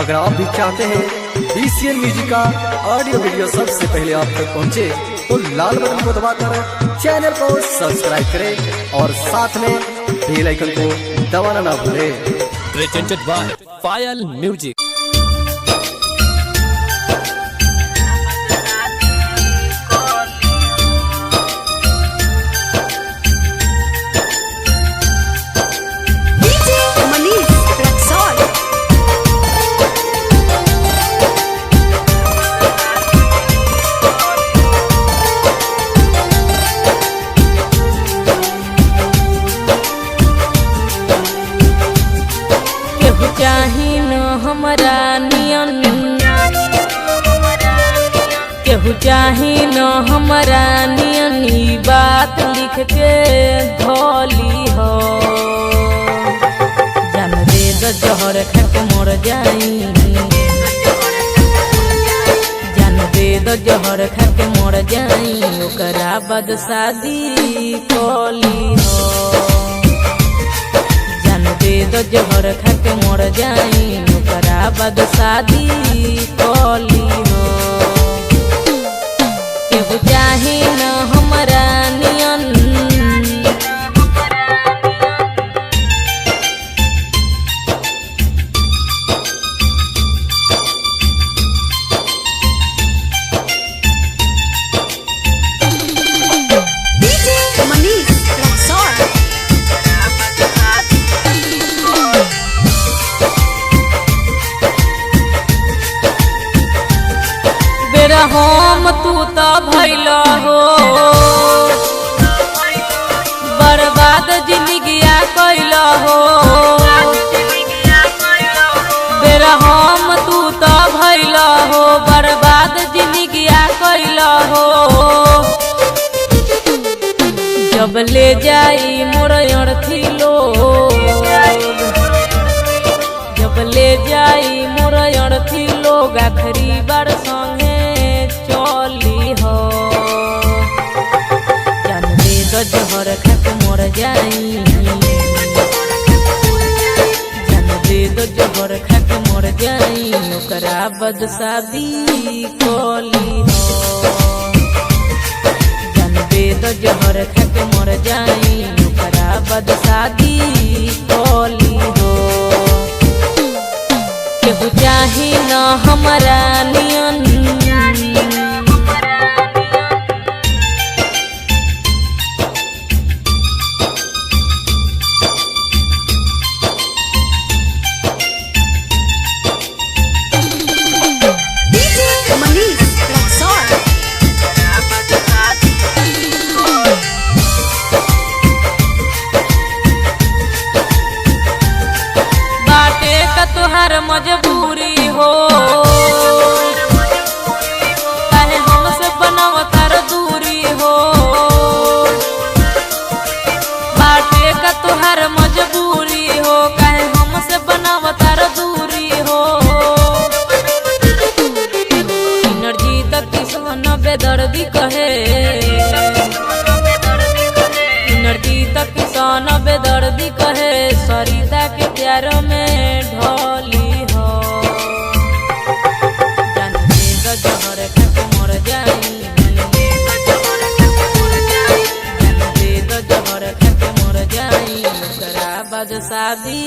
अगर आप भी चाहते हैं BCN म्यूजिक का ऑडियो वीडियो सबसे पहले आप तक पहुंचे तो लाल बटन को दबाकर चैनल को सब्सक्राइब करें और साथ में बेल आइकन को दबाना ना भूलें। Presented by Payal music. चाही न हमरा नियन केहू चाही न हमरा नियन ई बात लिख के धोली हो। जान दे द जहर खा के मर जाई, जान दे द जहर खा के मर जाई, ओकरा बाद शादी कोली हो। दे दो जहर खा के मर जाई, ओकरा बाद शादी कोली हो। केहू चाही न हमरा नियन हम तू तो भइल हो बर्बाद जिंदगिया कैल हो। बेरा हम तू तो भइल हो बर्बाद जिंदगिया कैल हो। जब ले जाई मोर अर्थी लोग, जब ले जाई मोर अर्थी लोग, आखिरी बार संगे चली हो। जान दे दो जहर खा के मर जाई, जान दे दो जहर खा के मर जाई, ओकरा बाद शादी कोली हो। जान दे दो जहर खा के मर जाई, ओकरा बाद शादी कोली हो। केहू चाही न हमरा नियन तोहर मजबूरी हो, काहे हमसे बनाव तार दूरी हो। बाटे का तोहर मजबूरी हो, काहे हमसे बनाव तार दूरी हो। एनर्जी तक किसान बेदर्दी कहे, एनर्जी तक किसान बेदर्दी कहे, सरिता के प्यार में ढोली हो। जान दे दो जहर खा के मर जाई, जान दे दो जहर खा के मर जाई, ओकरा बाद शादी